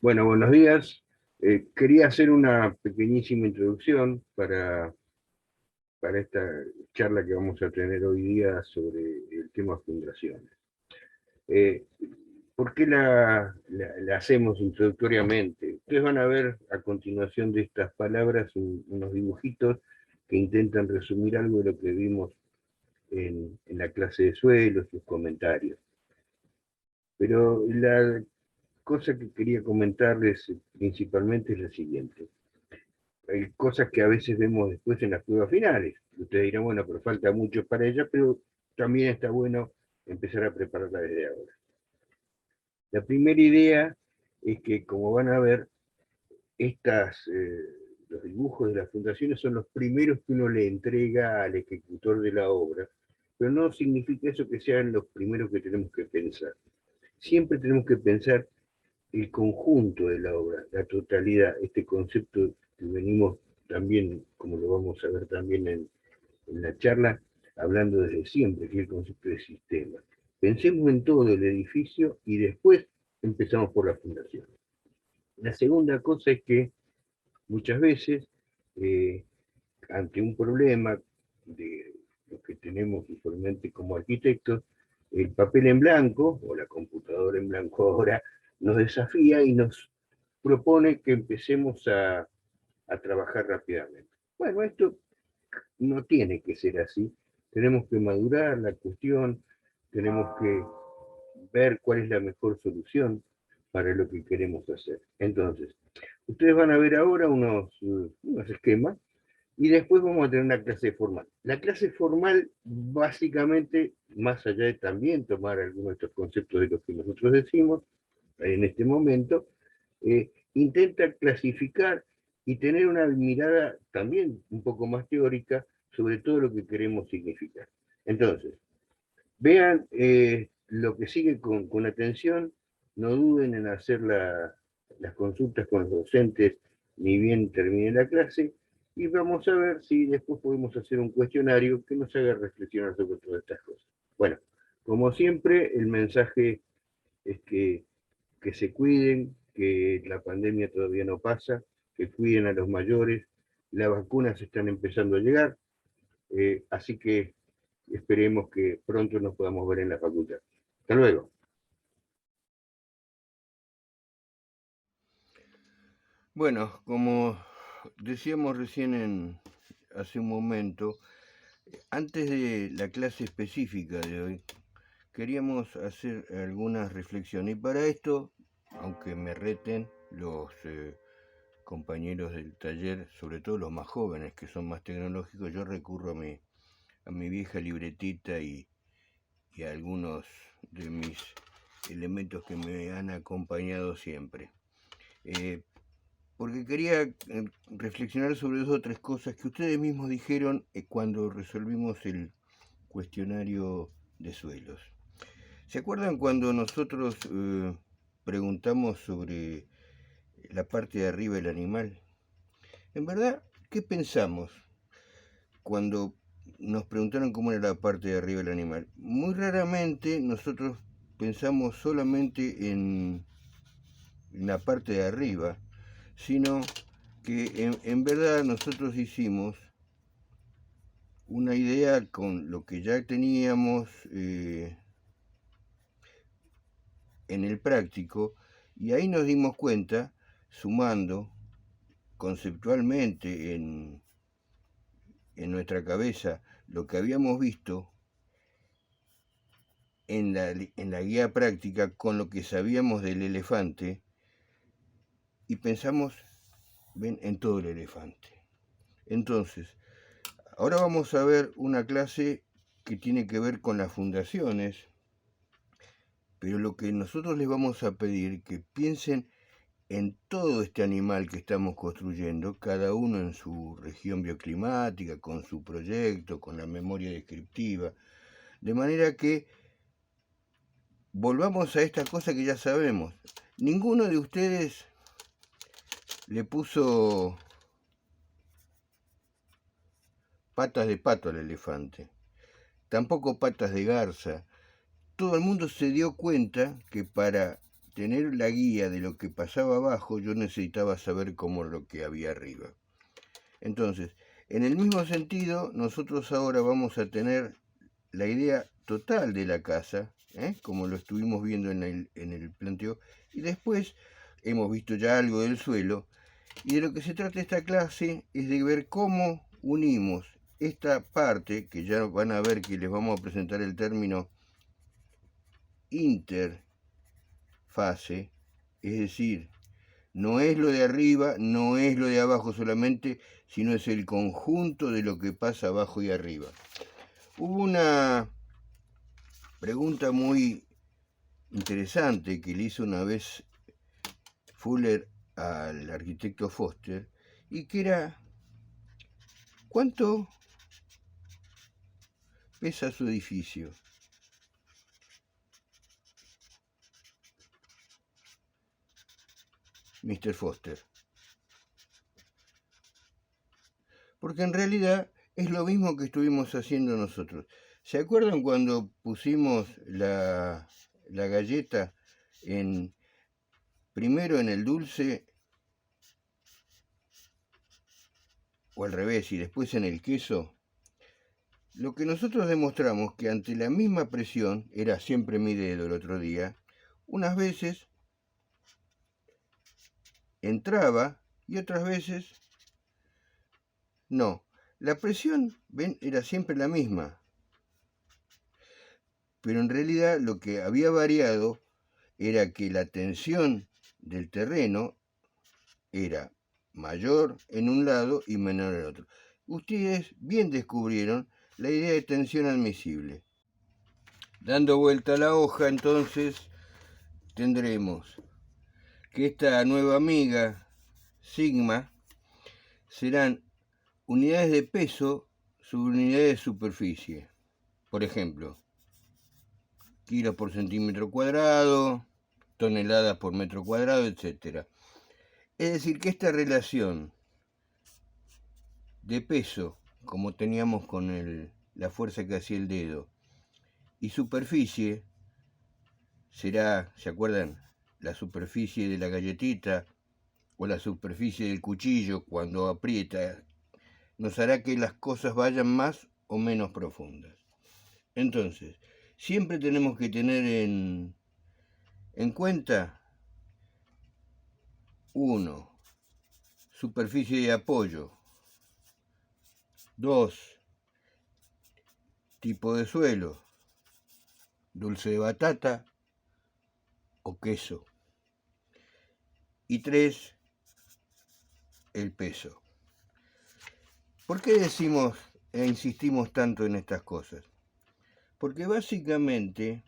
Bueno, buenos días. Quería hacer una pequeñísima introducción para esta charla que vamos a tener hoy día sobre el tema fundaciones. Eh, ¿Por qué la hacemos introductoriamente? Ustedes van a ver a continuación de estas palabras unos dibujitos que intentan resumir algo de lo que vimos en la clase de suelos, sus comentarios. Pero la cosa que quería comentarles principalmente es la siguiente. Hay cosas que a veces vemos después en las pruebas finales. Ustedes dirán, bueno, pero falta mucho para ella, pero también está bueno empezar a prepararla desde ahora. La primera idea es que, como van a ver, los dibujos de las fundaciones son los primeros que uno le entrega al ejecutor de la obra, pero no significa eso que sean los primeros que tenemos que pensar. Siempre tenemos que pensar el conjunto de la obra, la totalidad, este concepto que venimos también, como lo vamos a ver también en la charla, hablando desde siempre, que es el concepto de sistema. Pensemos en todo el edificio y después empezamos por la fundación. La segunda cosa es que muchas veces, eh, ante un problema de lo que tenemos usualmente como arquitectos, el papel en blanco o la computadora en blanco ahora nos desafía y nos propone que empecemos a trabajar rápidamente. Bueno, esto no tiene que ser así. Tenemos que madurar la cuestión, tenemos que ver cuál es la mejor solución para lo que queremos hacer. Entonces, ustedes van a ver ahora unos esquemas y después vamos a tener una clase formal. La clase formal, básicamente, más allá de también tomar algunos de estos conceptos de los que nosotros decimos en este momento, intenta clasificar y tener una mirada también un poco más teórica sobre todo lo que queremos significar. Entonces, vean lo que sigue con atención, no duden en hacer las consultas con los docentes ni bien termine la clase, y vamos a ver si después podemos hacer un cuestionario que nos haga reflexionar sobre todas estas cosas. Bueno, como siempre, el mensaje es que se cuiden, que la pandemia todavía no pasa, que cuiden a los mayores, las vacunas están empezando a llegar, así que esperemos que pronto nos podamos ver en la facultad. Hasta luego. Bueno, como decíamos recién hace un momento, antes de la clase específica de hoy, queríamos hacer algunas reflexiones. Y para esto, aunque me reten los compañeros del taller, sobre todo los más jóvenes que son más tecnológicos, yo recurro a mi vieja libretita y a algunos de mis elementos que me han acompañado siempre. Eh, Porque quería reflexionar sobre dos o tres cosas que ustedes mismos dijeron cuando resolvimos el cuestionario de suelos. ¿Se acuerdan cuando nosotros preguntamos sobre la parte de arriba del animal? En verdad, ¿qué pensamos cuando nos preguntaron cómo era la parte de arriba del animal? Muy raramente nosotros pensamos solamente en la parte de arriba, sino que en verdad nosotros hicimos una idea con lo que ya teníamos en el práctico y ahí nos dimos cuenta, sumando conceptualmente en nuestra cabeza lo que habíamos visto en la guía práctica con lo que sabíamos del elefante y pensamos, ven, en todo el elefante. Entonces, ahora vamos a ver una clase que tiene que ver con las fundaciones, pero lo que nosotros les vamos a pedir que piensen en todo este animal que estamos construyendo, cada uno en su región bioclimática, con su proyecto, con la memoria descriptiva, de manera que volvamos a esta cosa que ya sabemos. Ninguno de ustedes le puso patas de pato al elefante, tampoco patas de garza. Todo el mundo se dio cuenta que para tener la guía de lo que pasaba abajo, yo necesitaba saber cómo lo que había arriba. Entonces, en el mismo sentido, nosotros ahora vamos a tener la idea total de la casa, como lo estuvimos viendo en el planteo, y después hemos visto ya algo del suelo, y de lo que se trata esta clase es de ver cómo unimos esta parte, que ya van a ver que les vamos a presentar el término interfase, es decir, no es lo de arriba, no es lo de abajo solamente, sino es el conjunto de lo que pasa abajo y arriba. Hubo una pregunta muy interesante que le hizo una vez Fuller al arquitecto Foster, y que era: ¿cuánto pesa su edificio? Mr. Foster. Porque en realidad es lo mismo que estuvimos haciendo nosotros. ¿Se acuerdan cuando pusimos la galleta primero en el dulce, o al revés, y después en el queso? Lo que nosotros demostramos que ante la misma presión, era siempre mi dedo el otro día, unas veces entraba y otras veces no. La presión, ven, era siempre la misma. Pero en realidad lo que había variado era que la tensión del terreno era mayor en un lado y menor en el otro. Ustedes bien descubrieron la idea de tensión admisible. Dando vuelta a la hoja, entonces, tendremos que esta nueva amiga, sigma, serán unidades de peso sobre unidades de superficie. Por ejemplo, kilos por centímetro cuadrado, toneladas por metro cuadrado, etc. Es decir, que esta relación de peso, como teníamos con la fuerza que hacía el dedo, y superficie, será, ¿se acuerdan? La superficie de la galletita o la superficie del cuchillo cuando aprieta, nos hará que las cosas vayan más o menos profundas. Entonces, siempre tenemos que tener en cuenta: 1. Superficie de apoyo. 2. Tipo de suelo. Dulce de batata o queso. Y 3. El peso. ¿Por qué decimos e insistimos tanto en estas cosas? Porque básicamente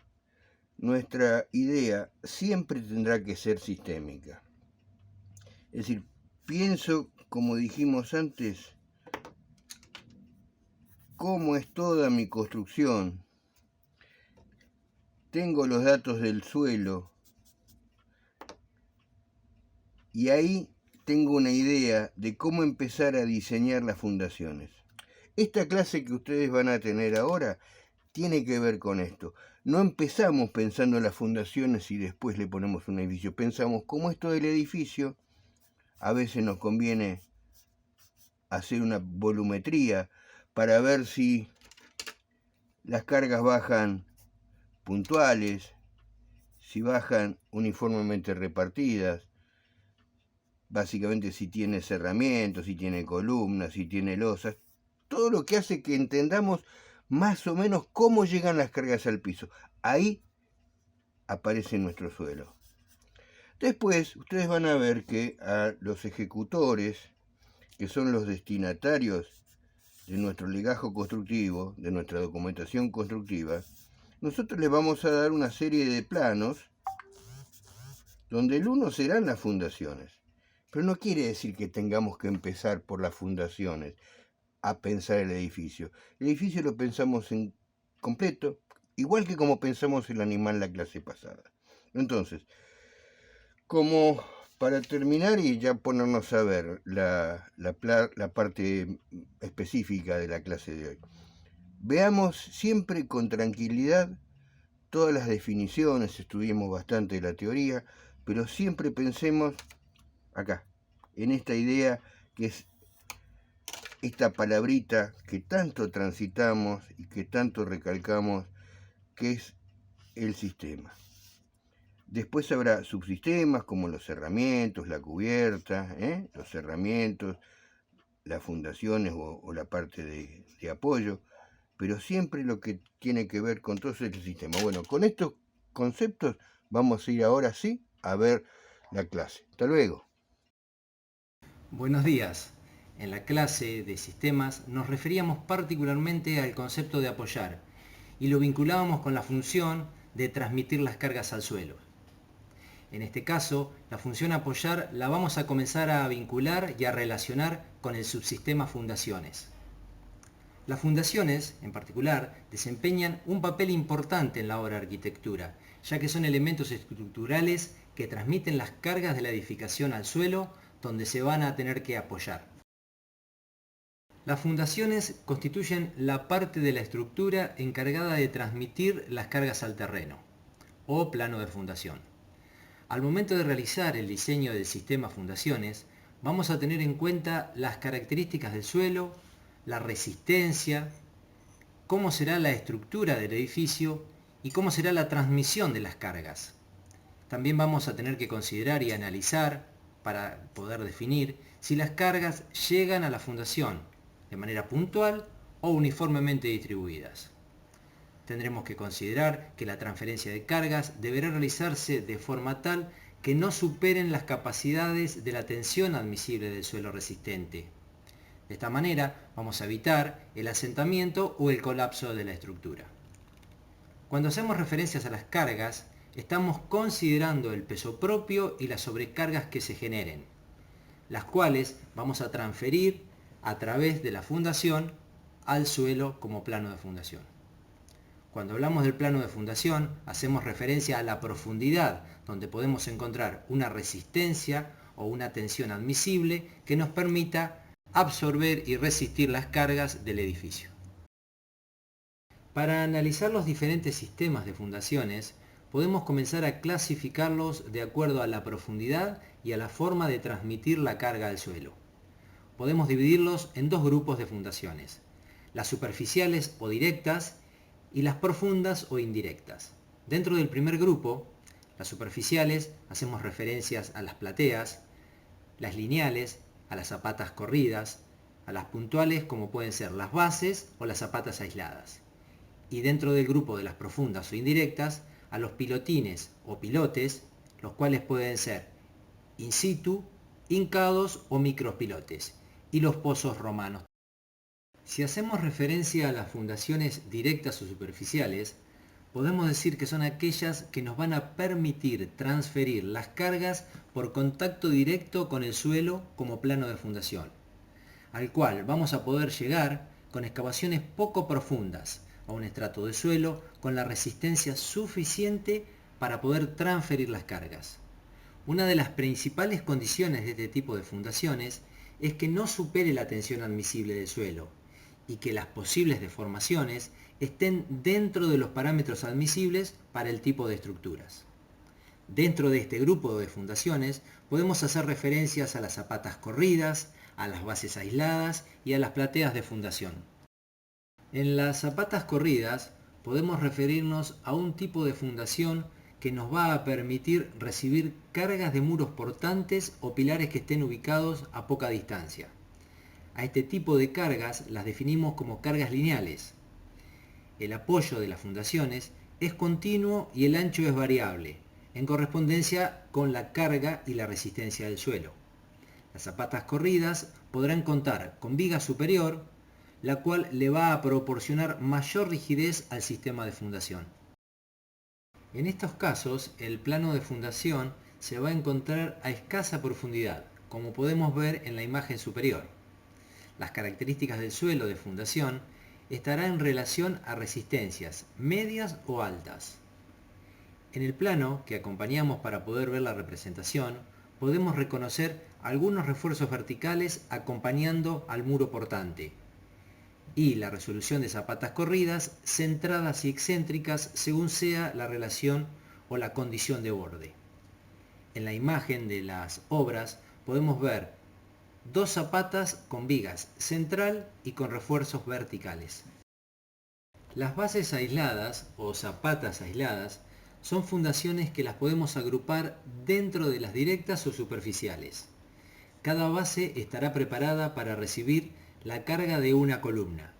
nuestra idea siempre tendrá que ser sistémica. Es decir, pienso, como dijimos antes, cómo es toda mi construcción. Tengo los datos del suelo y ahí tengo una idea de cómo empezar a diseñar las fundaciones. Esta clase que ustedes van a tener ahora tiene que ver con esto. No empezamos pensando en las fundaciones y después le ponemos un edificio. Pensamos cómo esto del edificio, a veces nos conviene hacer una volumetría para ver si las cargas bajan puntuales, si bajan uniformemente repartidas, básicamente si tiene cerramientos, si tiene columnas, si tiene losas, todo lo que hace que entendamos más o menos cómo llegan las cargas al piso. Ahí aparece nuestro suelo. Después, ustedes van a ver que a los ejecutores, que son los destinatarios de nuestro legajo constructivo, de nuestra documentación constructiva, nosotros les vamos a dar una serie de planos donde el uno serán las fundaciones. Pero no quiere decir que tengamos que empezar por las fundaciones a pensar el edificio. El edificio lo pensamos en completo, igual que como pensamos el animal la clase pasada. Entonces, como para terminar y ya ponernos a ver la parte específica de la clase de hoy, veamos siempre con tranquilidad todas las definiciones, estudiemos bastante la teoría, pero siempre pensemos acá, en esta idea que es esta palabrita que tanto transitamos y que tanto recalcamos, que es el sistema. Después habrá subsistemas como los cerramientos, la cubierta, los cerramientos, las fundaciones o la parte de apoyo, pero siempre lo que tiene que ver con todo el sistema. Bueno, con estos conceptos vamos a ir ahora sí a ver la clase. Hasta luego. Buenos días. En la clase de sistemas nos referíamos particularmente al concepto de apoyar y lo vinculábamos con la función de transmitir las cargas al suelo. En este caso, la función apoyar la vamos a comenzar a vincular y a relacionar con el subsistema fundaciones. Las fundaciones, en particular, desempeñan un papel importante en la obra de arquitectura, ya que son elementos estructurales que transmiten las cargas de la edificación al suelo, donde se van a tener que apoyar. Las fundaciones constituyen la parte de la estructura encargada de transmitir las cargas al terreno, o plano de fundación. Al momento de realizar el diseño del sistema fundaciones, vamos a tener en cuenta las características del suelo, la resistencia, cómo será la estructura del edificio y cómo será la transmisión de las cargas. También vamos a tener que considerar y analizar, para poder definir, si las cargas llegan a la fundación de manera puntual o uniformemente distribuidas. Tendremos que considerar que la transferencia de cargas deberá realizarse de forma tal que no superen las capacidades de la tensión admisible del suelo resistente. De esta manera vamos a evitar el asentamiento o el colapso de la estructura. Cuando hacemos referencias a las cargas, estamos considerando el peso propio y las sobrecargas que se generen, las cuales vamos a transferir a través de la fundación al suelo como plano de fundación. Cuando hablamos del plano de fundación, hacemos referencia a la profundidad, donde podemos encontrar una resistencia o una tensión admisible que nos permita absorber y resistir las cargas del edificio. Para analizar los diferentes sistemas de fundaciones, podemos comenzar a clasificarlos de acuerdo a la profundidad y a la forma de transmitir la carga al suelo. Podemos dividirlos en dos grupos de fundaciones, las superficiales o directas y las profundas o indirectas. Dentro del primer grupo, las superficiales, hacemos referencias a las plateas, las lineales, a las zapatas corridas, a las puntuales como pueden ser las bases o las zapatas aisladas. Y dentro del grupo de las profundas o indirectas, a los pilotines o pilotes, los cuales pueden ser in situ, hincados o micropilotes, y los pozos romanos. Si hacemos referencia a las fundaciones directas o superficiales, podemos decir que son aquellas que nos van a permitir transferir las cargas por contacto directo con el suelo como plano de fundación, al cual vamos a poder llegar con excavaciones poco profundas a un estrato de suelo con la resistencia suficiente para poder transferir las cargas. Una de las principales condiciones de este tipo de fundaciones es que no supere la tensión admisible del suelo y que las posibles deformaciones estén dentro de los parámetros admisibles para el tipo de estructuras. Dentro de este grupo de fundaciones podemos hacer referencias a las zapatas corridas, a las bases aisladas y a las plateas de fundación. En las zapatas corridas podemos referirnos a un tipo de fundación que nos va a permitir recibir cargas de muros portantes o pilares que estén ubicados a poca distancia. A este tipo de cargas las definimos como cargas lineales. El apoyo de las fundaciones es continuo y el ancho es variable, en correspondencia con la carga y la resistencia del suelo. Las zapatas corridas podrán contar con viga superior, la cual le va a proporcionar mayor rigidez al sistema de fundación. En estos casos, el plano de fundación se va a encontrar a escasa profundidad, como podemos ver en la imagen superior. Las características del suelo de fundación estarán en relación a resistencias medias o altas. En el plano que acompañamos para poder ver la representación, podemos reconocer algunos refuerzos verticales acompañando al muro portante. y la resolución de zapatas corridas, centradas y excéntricas según sea la relación o la condición de borde. En la imagen de las obras podemos ver dos zapatas con vigas central y con refuerzos verticales. Las bases aisladas o zapatas aisladas son fundaciones que las podemos agrupar dentro de las directas o superficiales. Cada base estará preparada para recibir la carga de una columna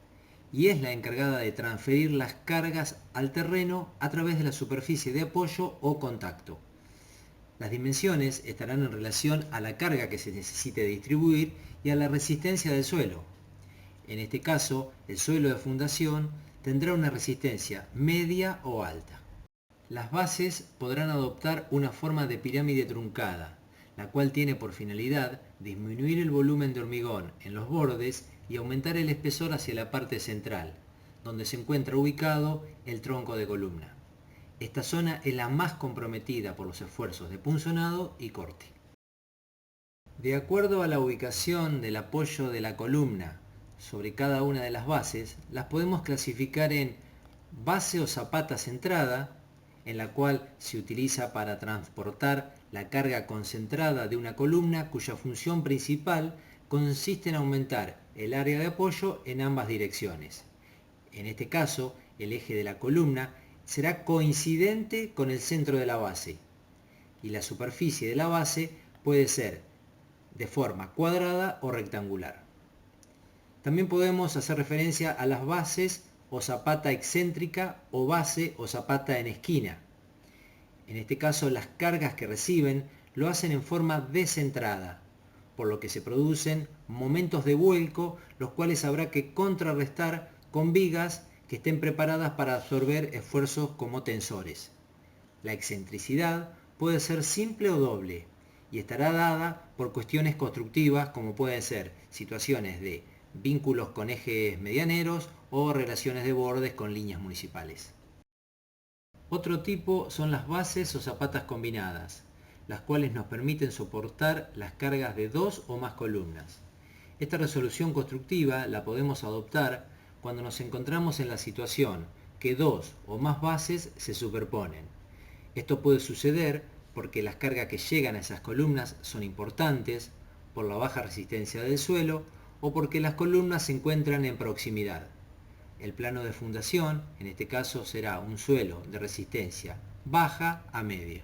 y es la encargada de transferir las cargas al terreno a través de la superficie de apoyo o contacto. Las dimensiones estarán en relación a la carga que se necesite distribuir y a la resistencia del suelo. En este caso, el suelo de fundación tendrá una resistencia media o alta. Las bases podrán adoptar una forma de pirámide truncada, la cual tiene por finalidad disminuir el volumen de hormigón en los bordes y aumentar el espesor hacia la parte central, donde se encuentra ubicado el tronco de columna. Esta zona es la más comprometida por los esfuerzos de punzonado y corte. De acuerdo a la ubicación del apoyo de la columna sobre cada una de las bases, las podemos clasificar en base o zapata centrada, en la cual se utiliza para transportar la carga concentrada de una columna cuya función principal consiste en aumentar el área de apoyo en ambas direcciones. En este caso, el eje de la columna será coincidente con el centro de la base y la superficie de la base puede ser de forma cuadrada o rectangular. También podemos hacer referencia a las bases o zapata excéntrica o base o zapata en esquina. En este caso, las cargas que reciben lo hacen en forma descentrada, por lo que se producen momentos de vuelco, los cuales habrá que contrarrestar con vigas que estén preparadas para absorber esfuerzos como tensores. La excentricidad puede ser simple o doble y estará dada por cuestiones constructivas como pueden ser situaciones de vínculos con ejes medianeros o relaciones de bordes con líneas municipales. Otro tipo son las bases o zapatas combinadas, las cuales nos permiten soportar las cargas de dos o más columnas. Esta resolución constructiva la podemos adoptar cuando nos encontramos en la situación que dos o más bases se superponen. Esto puede suceder porque las cargas que llegan a esas columnas son importantes, por la baja resistencia del suelo o porque las columnas se encuentran en proximidad. El plano de fundación, en este caso, será un suelo de resistencia baja a media.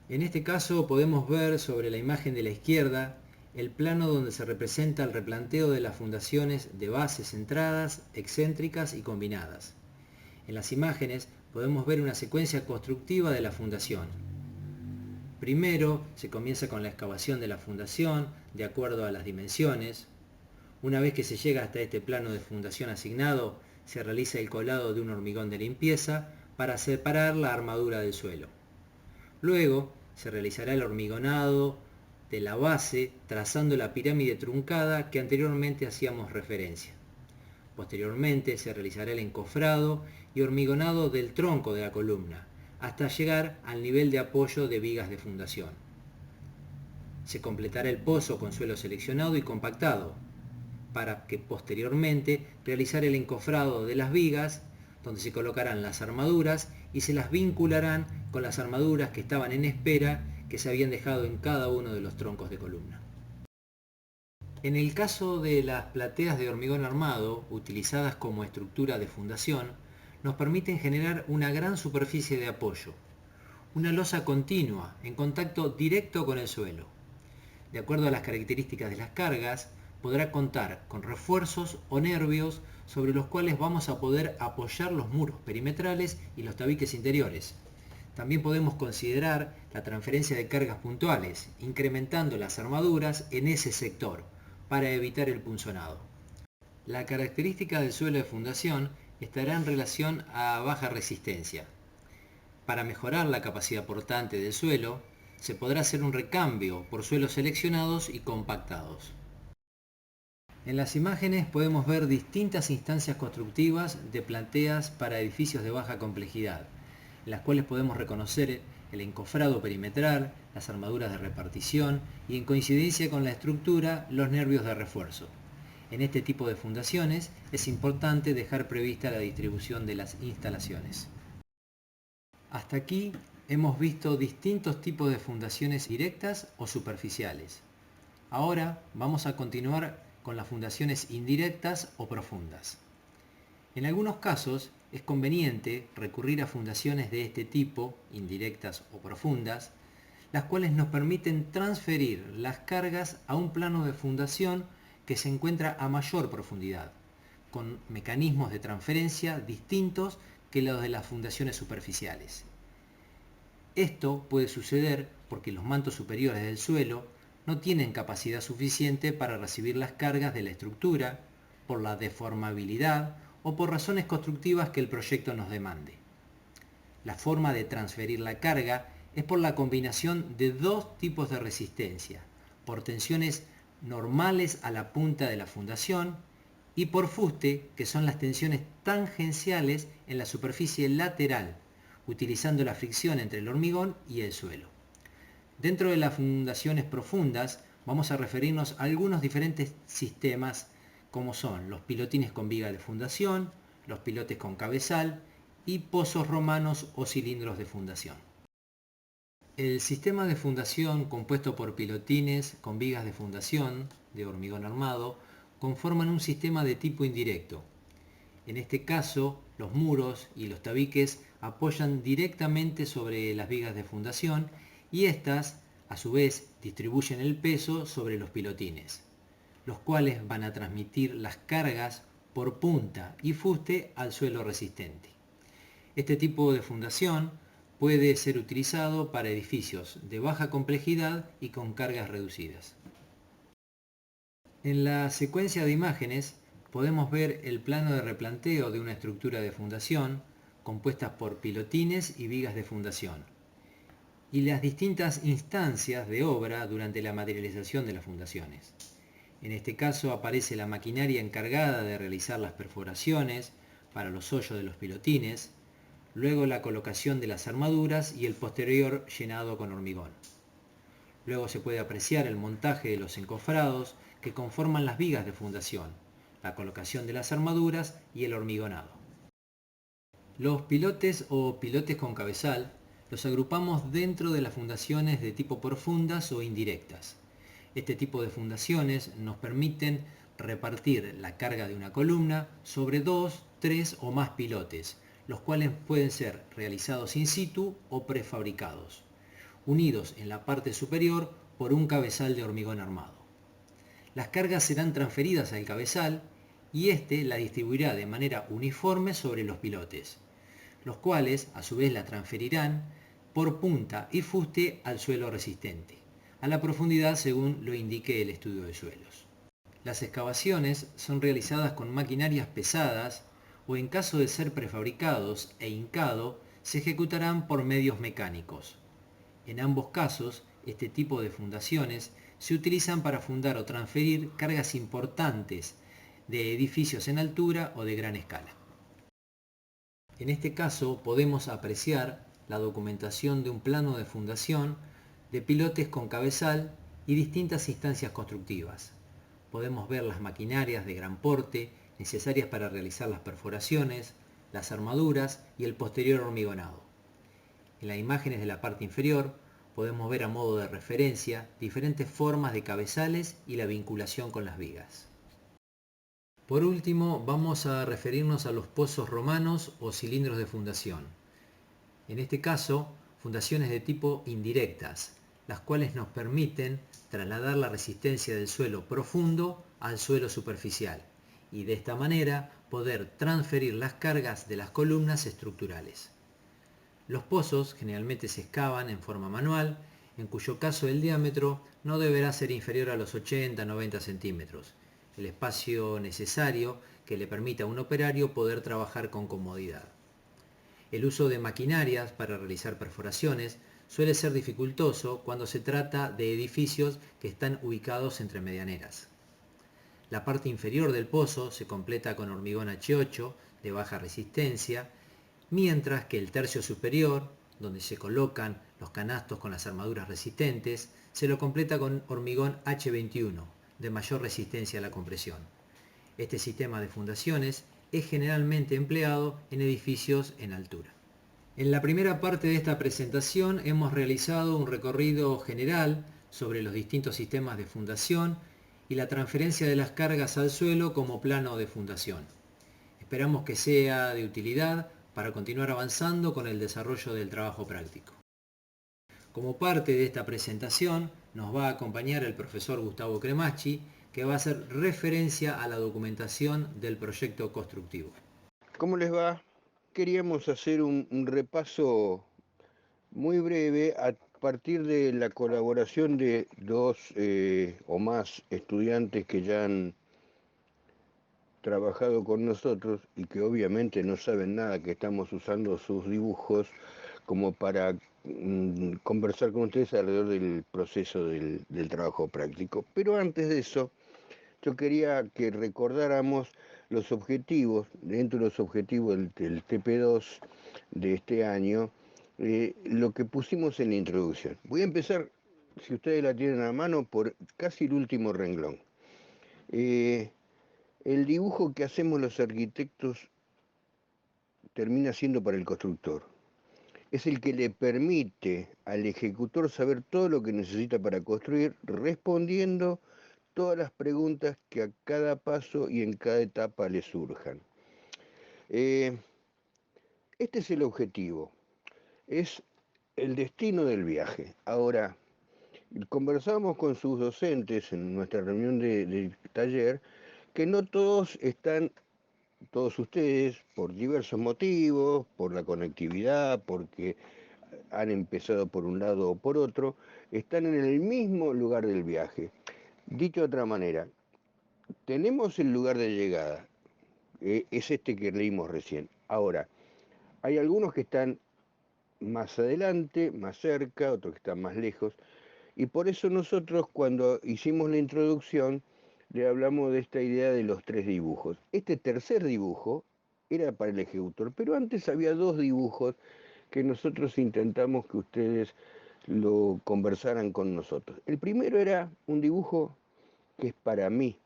En este caso podemos ver sobre la imagen de la izquierda el plano donde se representa el replanteo de las fundaciones de bases centradas, excéntricas y combinadas. En las imágenes podemos ver una secuencia constructiva de la fundación. Primero se comienza con la excavación de la fundación de acuerdo a las dimensiones. Una vez que se llega hasta este plano de fundación asignado, se realiza el colado de un hormigón de limpieza para separar la armadura del suelo. Luego se realizará el hormigonado de la base trazando la pirámide truncada que anteriormente hacíamos referencia. Posteriormente se realizará el encofrado y hormigonado del tronco de la columna hasta llegar al nivel de apoyo de vigas de fundación. Se completará el pozo con suelo seleccionado y compactado para que posteriormente realizar el encofrado de las vigas, donde se colocarán las armaduras y se las vincularán con las armaduras que estaban en espera que se habían dejado en cada uno de los troncos de columna. En el caso de las plateas de hormigón armado, utilizadas como estructura de fundación, nos permiten generar una gran superficie de apoyo, una losa continua en contacto directo con el suelo. De acuerdo a las características de las cargas, podrá contar con refuerzos o nervios sobre los cuales vamos a poder apoyar los muros perimetrales y los tabiques interiores. También podemos considerar la transferencia de cargas puntuales, incrementando las armaduras en ese sector, para evitar el punzonado. La característica del suelo de fundación estará en relación a baja resistencia. Para mejorar la capacidad portante del suelo, se podrá hacer un recambio por suelos seleccionados y compactados. En las imágenes podemos ver distintas instancias constructivas de plateas para edificios de baja complejidad, en las cuales podemos reconocer el encofrado perimetral, las armaduras de repartición y, en coincidencia con la estructura, los nervios de refuerzo. En este tipo de fundaciones es importante dejar prevista la distribución de las instalaciones. Hasta aquí hemos visto distintos tipos de fundaciones directas o superficiales. Ahora vamos a continuar con las fundaciones indirectas o profundas. En algunos casos es conveniente recurrir a fundaciones de este tipo, indirectas o profundas, las cuales nos permiten transferir las cargas a un plano de fundación que se encuentra a mayor profundidad, con mecanismos de transferencia distintos que los de las fundaciones superficiales. Esto puede suceder porque los mantos superiores del suelo no tienen capacidad suficiente para recibir las cargas de la estructura, por la deformabilidad o por razones constructivas que el proyecto nos demande. La forma de transferir la carga es por la combinación de dos tipos de resistencia, por tensiones normales a la punta de la fundación y por fuste, que son las tensiones tangenciales en la superficie lateral, utilizando la fricción entre el hormigón y el suelo. Dentro de las fundaciones profundas vamos a referirnos a algunos diferentes sistemas como son los pilotines con viga de fundación, los pilotes con cabezal y pozos romanos o cilindros de fundación. El sistema de fundación compuesto por pilotines con vigas de fundación de hormigón armado conforman un sistema de tipo indirecto. En este caso, los muros y los tabiques apoyan directamente sobre las vigas de fundación y éstas, a su vez, distribuyen el peso sobre los pilotines, los cuales van a transmitir las cargas por punta y fuste al suelo resistente. Este tipo de fundación puede ser utilizado para edificios de baja complejidad y con cargas reducidas. En la secuencia de imágenes podemos ver el plano de replanteo de una estructura de fundación compuesta por pilotines y vigas de fundación y las distintas instancias de obra durante la materialización de las fundaciones. En este caso aparece la maquinaria encargada de realizar las perforaciones para los hoyos de los pilotines, luego la colocación de las armaduras y el posterior llenado con hormigón. Luego se puede apreciar el montaje de los encofrados que conforman las vigas de fundación, la colocación de las armaduras y el hormigonado. Los pilotes o pilotes con cabezal los agrupamos dentro de las fundaciones de tipo profundas o indirectas. Este tipo de fundaciones nos permiten repartir la carga de una columna sobre 2, 3 o más pilotes, los cuales pueden ser realizados in situ o prefabricados, unidos en la parte superior por un cabezal de hormigón armado. Las cargas serán transferidas al cabezal y éste la distribuirá de manera uniforme sobre los pilotes, los cuales a su vez la transferirán por punta y fuste al suelo resistente, a la profundidad según lo indique el estudio de suelos. Las excavaciones son realizadas con maquinarias pesadas o en caso de ser prefabricados e hincado, se ejecutarán por medios mecánicos. En ambos casos, este tipo de fundaciones se utilizan para fundar o transferir cargas importantes de edificios en altura o de gran escala. En este caso podemos apreciar la documentación de un plano de fundación de pilotes con cabezal y distintas instancias constructivas. Podemos ver las maquinarias de gran porte necesarias para realizar las perforaciones, las armaduras y el posterior hormigonado. En las imágenes de la parte inferior podemos ver a modo de referencia diferentes formas de cabezales y la vinculación con las vigas. Por último, vamos a referirnos a los pozos romanos o cilindros de fundación. En este caso, fundaciones de tipo indirectas, las cuales nos permiten trasladar la resistencia del suelo profundo al suelo superficial y de esta manera poder transferir las cargas de las columnas estructurales. Los pozos generalmente se excavan en forma manual, en cuyo caso el diámetro no deberá ser inferior a los 80-90 centímetros, el espacio necesario que le permita a un operario poder trabajar con comodidad. El uso de maquinarias para realizar perforaciones suele ser dificultoso cuando se trata de edificios que están ubicados entre medianeras. La parte inferior del pozo se completa con hormigón H8 de baja resistencia, mientras que el tercio superior, donde se colocan los canastos con las armaduras resistentes, se lo completa con hormigón H21 de mayor resistencia a la compresión. Este sistema de fundaciones es generalmente empleado en edificios en altura. En la primera parte de esta presentación hemos realizado un recorrido general sobre los distintos sistemas de fundación y la transferencia de las cargas al suelo como plano de fundación. Esperamos que sea de utilidad para continuar avanzando con el desarrollo del trabajo práctico. Como parte de esta presentación nos va a acompañar el profesor Gustavo Cremacci, que va a hacer referencia a la documentación del proyecto constructivo. ¿Cómo les va? Queríamos hacer un repaso muy breve a partir de la colaboración de dos o más estudiantes que ya han trabajado con nosotros y que obviamente no saben nada, que estamos usando sus dibujos como para conversar con ustedes alrededor del proceso del trabajo práctico. Pero antes de eso, yo quería que recordáramos los objetivos, dentro de los objetivos del TP2 de este año, lo que pusimos en la introducción. Voy a empezar, si ustedes la tienen a mano, por casi el último renglón. El dibujo que hacemos los arquitectos termina siendo para el constructor. Es el que le permite al ejecutor saber todo lo que necesita para construir, respondiendo todas las preguntas que a cada paso y en cada etapa le surjan. Este es el objetivo, es el destino del viaje. Ahora, conversamos con sus docentes en nuestra reunión de taller, que no todos están, todos ustedes, por diversos motivos, por la conectividad, porque han empezado por un lado o por otro, están en el mismo lugar del viaje. Dicho de otra manera, tenemos el lugar de llegada, es este que leímos recién. Ahora, hay algunos que están más adelante, más cerca, otros que están más lejos, y por eso nosotros cuando hicimos la introducción le hablamos de esta idea de los tres dibujos. Este tercer dibujo era para el ejecutor, pero antes había dos dibujos que nosotros intentamos que ustedes lo conversaran con nosotros. El primero era un dibujo que es para mí,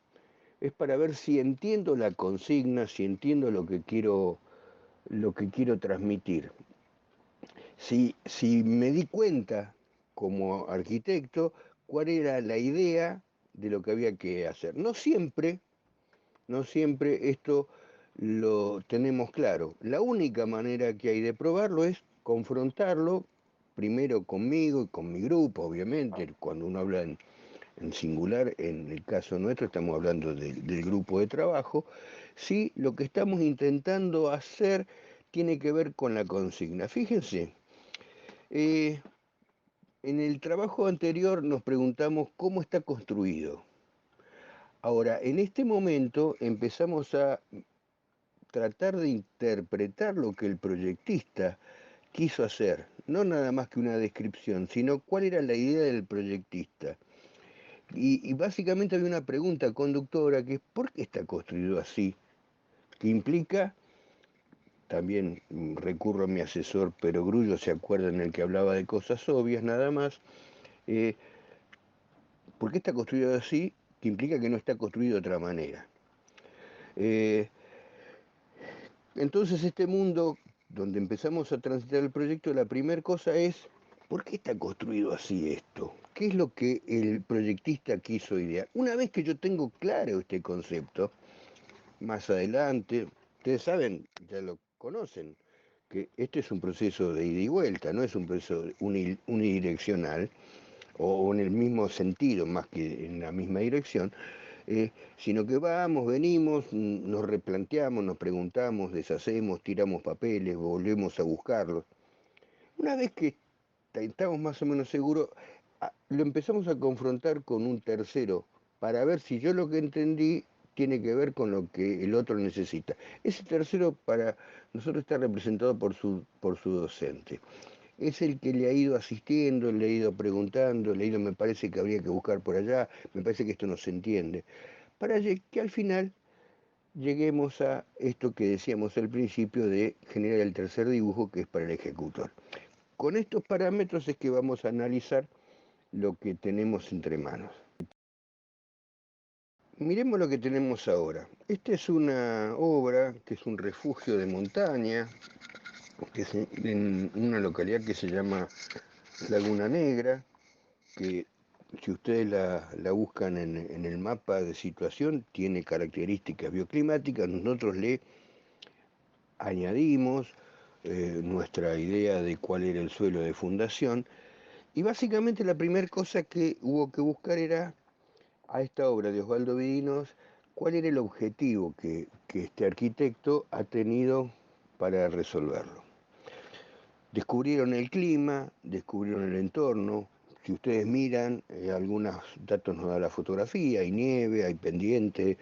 es para ver si entiendo la consigna, si entiendo lo que quiero transmitir. Si me di cuenta como arquitecto cuál era la idea de lo que había que hacer. No siempre esto lo tenemos claro. La única manera que hay de probarlo es confrontarlo primero conmigo y con mi grupo, obviamente. Cuando uno habla en singular, en el caso nuestro estamos hablando del grupo de trabajo, si lo que estamos intentando hacer tiene que ver con la consigna. Fíjense, eh, en el trabajo anterior nos preguntamos cómo está construido. Ahora, en este momento empezamos a tratar de interpretar lo que el proyectista quiso hacer, no nada más que una descripción, sino cuál era la idea del proyectista. Y básicamente había una pregunta conductora que es ¿por qué está construido así? Que implica, también recurro a mi asesor Perogrullo, se acuerda en el que hablaba de cosas obvias nada más, eh, ¿por qué está construido así? Que implica que no está construido de otra manera. Eh, entonces este mundo donde empezamos a transitar el proyecto, la primera cosa es, ¿por qué está construido así esto? ¿Qué es lo que el proyectista quiso idear? Una vez que yo tengo claro este concepto, más adelante, ustedes saben, ya lo conocen, que este es un proceso de ida y vuelta, no es un proceso unidireccional o en el mismo sentido, más que en la misma dirección, sino que vamos, venimos, nos replanteamos, nos preguntamos, deshacemos, tiramos papeles, volvemos a buscarlos. Una vez que estamos más o menos seguros, lo empezamos a confrontar con un tercero para ver si yo lo que entendí tiene que ver con lo que el otro necesita. Ese tercero para nosotros está representado por su docente. Es el que le ha ido asistiendo, le ha ido preguntando, le ha ido, me parece que habría que buscar por allá, me parece que esto no se entiende, para que al final lleguemos a esto que decíamos al principio de generar el tercer dibujo que es para el ejecutor. Con estos parámetros es que vamos a analizar lo que tenemos entre manos. Miremos lo que tenemos ahora. Esta es una obra que es un refugio de montaña, que es en una localidad que se llama Laguna Negra, que si ustedes la buscan en el mapa de situación, tiene características bioclimáticas. Nosotros le añadimos nuestra idea de cuál era el suelo de fundación, y básicamente la primera cosa que hubo que buscar era a esta obra de Osvaldo Vidinos, cuál era el objetivo que este arquitecto ha tenido para resolverlo. Descubrieron el clima, descubrieron el entorno. Si ustedes miran, algunos datos nos da la fotografía, hay nieve, hay pendiente,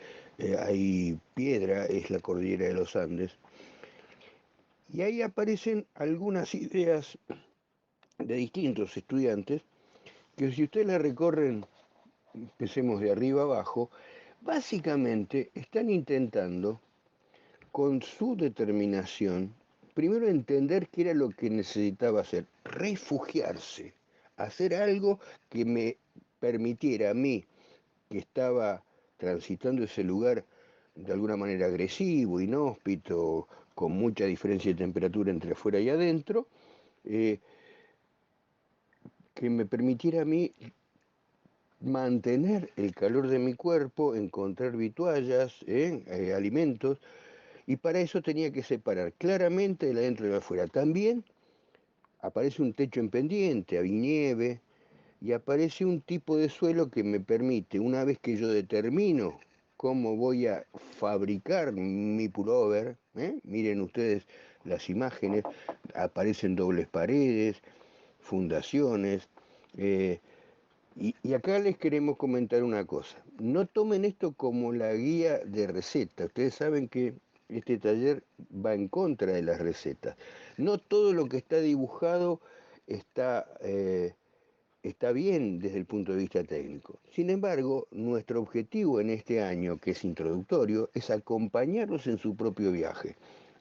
hay piedra, es la cordillera de los Andes. Y ahí aparecen algunas ideas de distintos estudiantes que si ustedes la recorren, empecemos de arriba abajo, básicamente están intentando con su determinación, primero entender qué era lo que necesitaba hacer, refugiarse, hacer algo que me permitiera a mí, que estaba transitando ese lugar de alguna manera agresivo, inhóspito, con mucha diferencia de temperatura entre afuera y adentro, eh, que me permitiera a mí mantener el calor de mi cuerpo, encontrar vituallas, alimentos, y para eso tenía que separar claramente el adentro y el afuera. También aparece un techo en pendiente, hay nieve, y aparece un tipo de suelo que me permite, una vez que yo determino cómo voy a fabricar mi pullover, miren ustedes las imágenes, aparecen dobles paredes, fundaciones, eh, y acá les queremos comentar una cosa. No tomen esto como la guía de receta. Ustedes saben que este taller va en contra de las recetas. No todo lo que está dibujado está bien desde el punto de vista técnico. Sin embargo, nuestro objetivo en este año, que es introductorio, es acompañarlos en su propio viaje.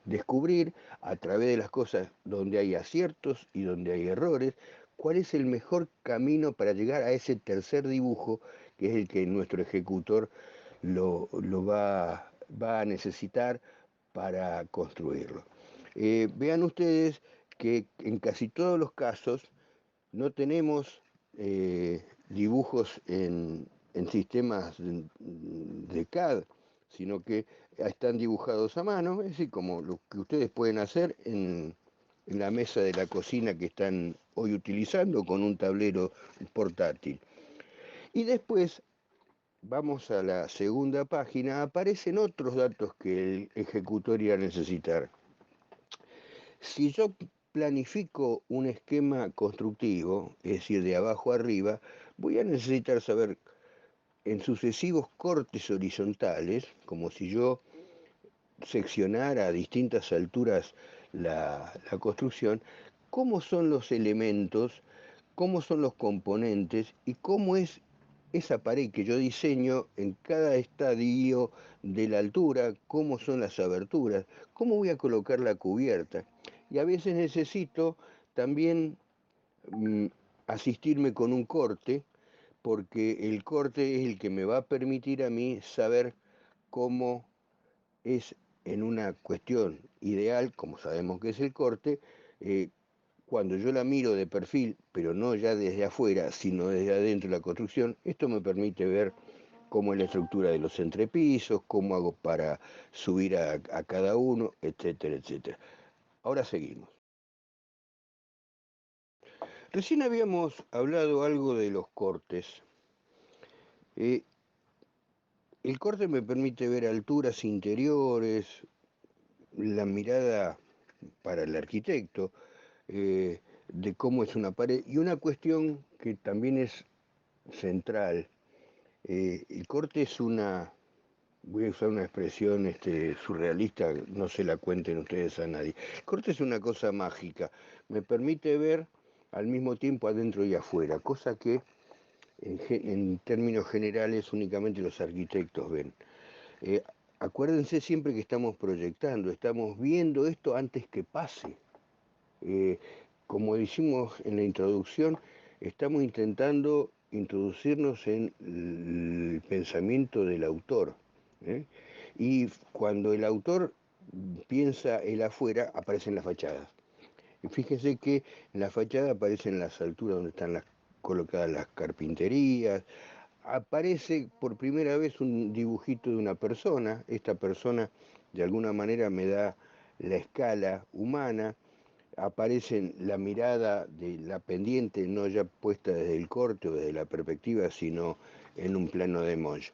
Descubrir a través de las cosas donde hay aciertos y donde hay errores, cuál es el mejor camino para llegar a ese tercer dibujo, que es el que nuestro ejecutor va a necesitar para construirlo. Vean ustedes que en casi todos los casos no tenemos dibujos en sistemas de CAD, sino que están dibujados a mano, es decir, como lo que ustedes pueden hacer en la mesa de la cocina que están hoy utilizando con un tablero portátil. Y después, vamos a la segunda página, aparecen otros datos que el ejecutor irá a necesitar. Si yo planifico un esquema constructivo, es decir, de abajo arriba, voy a necesitar saber en sucesivos cortes horizontales, como si yo seccionara a distintas alturas la construcción, cómo son los elementos, cómo son los componentes y cómo es esa pared que yo diseño en cada estadio de la altura, cómo son las aberturas, cómo voy a colocar la cubierta. Y a veces necesito también asistirme con un corte, porque el corte es el que me va a permitir a mí saber cómo es en una cuestión ideal, como sabemos que es el corte, cuando yo la miro de perfil, pero no ya desde afuera, sino desde adentro de la construcción, esto me permite ver cómo es la estructura de los entrepisos, cómo hago para subir a cada uno, etcétera, etcétera. Ahora seguimos. Recién habíamos hablado algo de los cortes. Eh, el corte me permite ver alturas interiores, la mirada para el arquitecto, de cómo es una pared, y una cuestión que también es central. El corte es voy a usar una expresión surrealista, no se la cuenten ustedes a nadie. El corte es una cosa mágica, me permite ver al mismo tiempo adentro y afuera, cosa que en términos generales únicamente los arquitectos ven. Eh, Acuérdense siempre que estamos proyectando, estamos viendo esto antes que pase. Eh, Como dijimos en la introducción, estamos intentando introducirnos en el pensamiento del autor. ¿Eh? Y cuando el autor piensa el afuera, aparecen las fachadas. Y fíjese que en la fachada aparecen las alturas donde están colocadas las carpinterías, aparece por primera vez un dibujito de una persona, esta persona de alguna manera me da la escala humana, aparece la mirada de la pendiente no ya puesta desde el corte o desde la perspectiva, sino en un plano de Monge.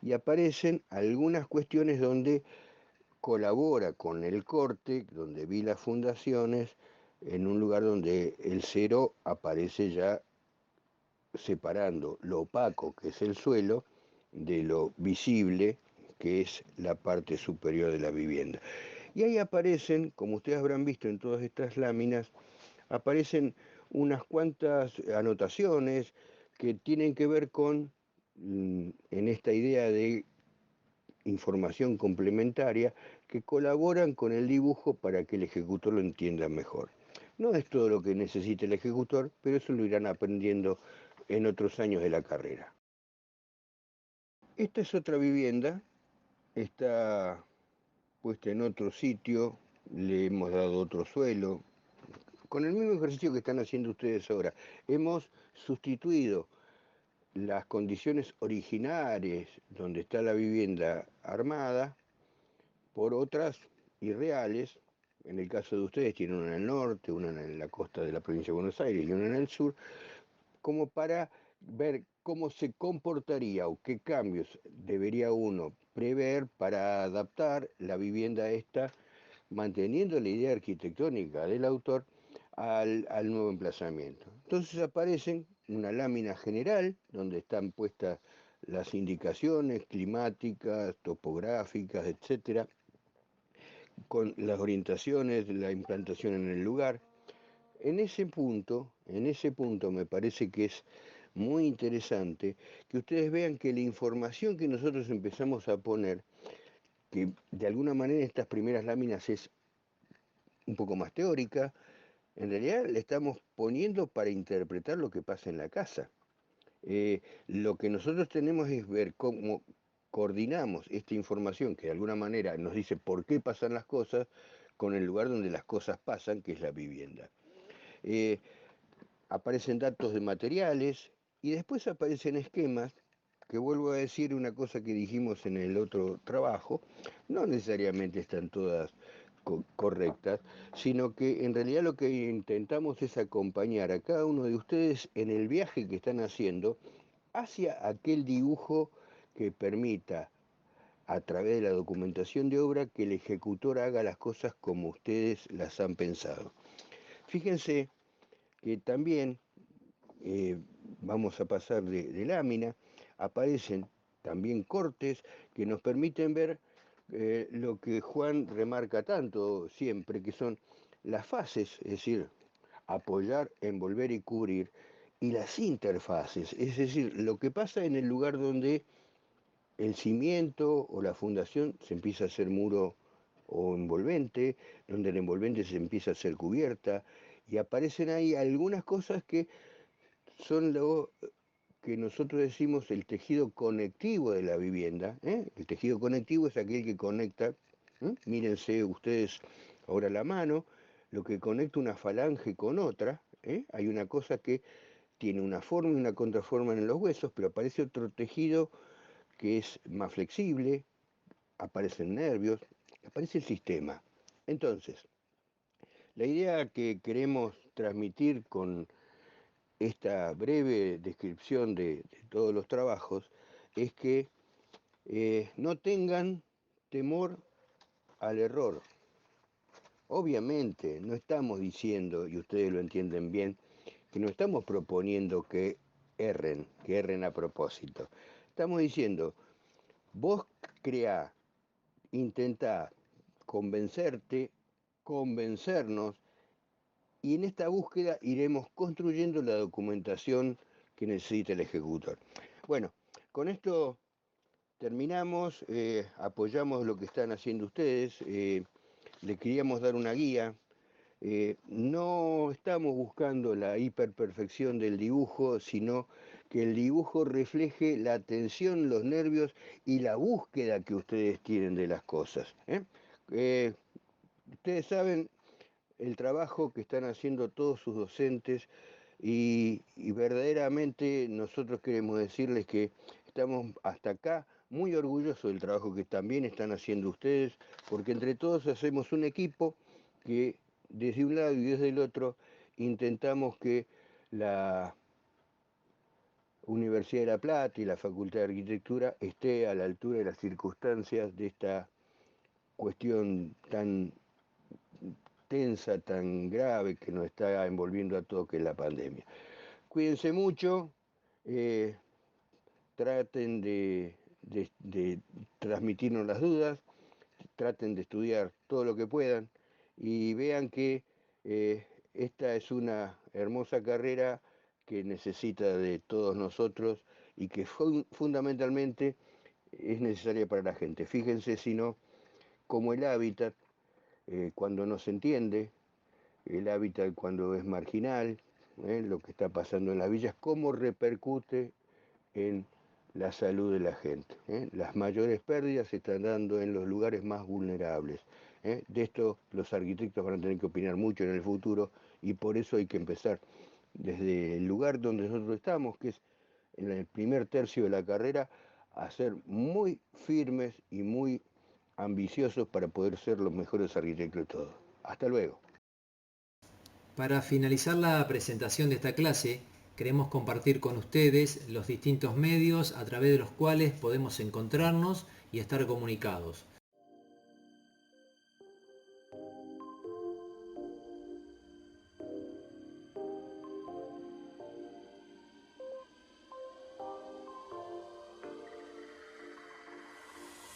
Y aparecen algunas cuestiones donde colabora con el corte, donde vi las fundaciones, en un lugar donde el cero aparece ya separando lo opaco, que es el suelo, de lo visible, que es la parte superior de la vivienda. Y ahí aparecen, como ustedes habrán visto en todas estas láminas, aparecen unas cuantas anotaciones que tienen que ver con, en esta idea de información complementaria, que colaboran con el dibujo para que el ejecutor lo entienda mejor. No es todo lo que necesita el ejecutor, pero eso lo irán aprendiendo en otros años de la carrera. Esta es otra vivienda, está puesta en otro sitio, le hemos dado otro suelo, con el mismo ejercicio que están haciendo ustedes ahora. Hemos sustituido las condiciones originales donde está la vivienda armada por otras irreales. En el caso de ustedes tienen una en el norte, una en la costa de la provincia de Buenos Aires y una en el sur, como para ver cómo se comportaría o qué cambios debería uno prever para adaptar la vivienda esta, manteniendo la idea arquitectónica del autor al nuevo emplazamiento. Entonces aparecen una lámina general donde están puestas las indicaciones climáticas, topográficas, etcétera, con las orientaciones, la implantación en el lugar. En ese punto me parece que es muy interesante que ustedes vean que la información que nosotros empezamos a poner, que de alguna manera estas primeras láminas es un poco más teórica, en realidad le estamos poniendo para interpretar lo que pasa en la casa. Lo que nosotros tenemos es ver cómo coordinamos esta información que de alguna manera nos dice por qué pasan las cosas con el lugar donde las cosas pasan, que es la vivienda. Eh, Aparecen datos de materiales y después aparecen esquemas que vuelvo a decir una cosa que dijimos en el otro trabajo, no necesariamente están todas correctas, sino que en realidad lo que intentamos es acompañar a cada uno de ustedes en el viaje que están haciendo hacia aquel dibujo que permita, a través de la documentación de obra, que el ejecutor haga las cosas como ustedes las han pensado. Fíjense que también vamos a pasar de lámina, aparecen también cortes que nos permiten ver lo que Juan remarca tanto siempre, que son las fases, es decir, apoyar, envolver y cubrir, y las interfaces, es decir, lo que pasa en el lugar donde el cimiento o la fundación se empieza a hacer muro o envolvente, donde el envolvente se empieza a hacer cubierta, y aparecen ahí algunas cosas que son lo que nosotros decimos el tejido conectivo de la vivienda. ¿Eh? El tejido conectivo es aquel que conecta, mírense ustedes ahora la mano, lo que conecta una falange con otra. Hay una cosa que tiene una forma y una contraforma en los huesos, pero aparece otro tejido que es más flexible, aparecen nervios, aparece el sistema. Entonces, la idea que queremos transmitir con esta breve descripción de todos los trabajos es que no tengan temor al error. Obviamente no estamos diciendo, y ustedes lo entienden bien, que no estamos proponiendo que erren a propósito. Estamos diciendo, vos creá, intentá convencerte, convencernos, y en esta búsqueda iremos construyendo la documentación que necesita el ejecutor. Bueno, con esto terminamos, apoyamos lo que están haciendo ustedes, le queríamos dar una guía, No estamos buscando la hiperperfección del dibujo, sino que el dibujo refleje la atención, los nervios y la búsqueda que ustedes tienen de las cosas. Eh, Ustedes saben el trabajo que están haciendo todos sus docentes y verdaderamente nosotros queremos decirles que estamos hasta acá muy orgullosos del trabajo que también están haciendo ustedes, porque entre todos hacemos un equipo que desde un lado y desde el otro intentamos que la Universidad de La Plata y la Facultad de Arquitectura esté a la altura de las circunstancias de esta cuestión tan tensa, tan grave que nos está envolviendo a todos, que es la pandemia. Cuídense mucho, eh, traten de transmitirnos las dudas, traten de estudiar todo lo que puedan y vean que esta es una hermosa carrera que necesita de todos nosotros y que fundamentalmente es necesaria para la gente. Fíjense si no, como el hábitat, cuando no se entiende, el hábitat cuando es marginal, lo que está pasando en las villas, cómo repercute en la salud de la gente. Las mayores pérdidas se están dando en los lugares más vulnerables. De esto los arquitectos van a tener que opinar mucho en el futuro y por eso hay que empezar desde el lugar donde nosotros estamos, que es en el primer tercio de la carrera, a ser muy firmes y muy ambiciosos para poder ser los mejores arquitectos de todos. Hasta luego. Para finalizar la presentación de esta clase, queremos compartir con ustedes los distintos medios a través de los cuales podemos encontrarnos y estar comunicados.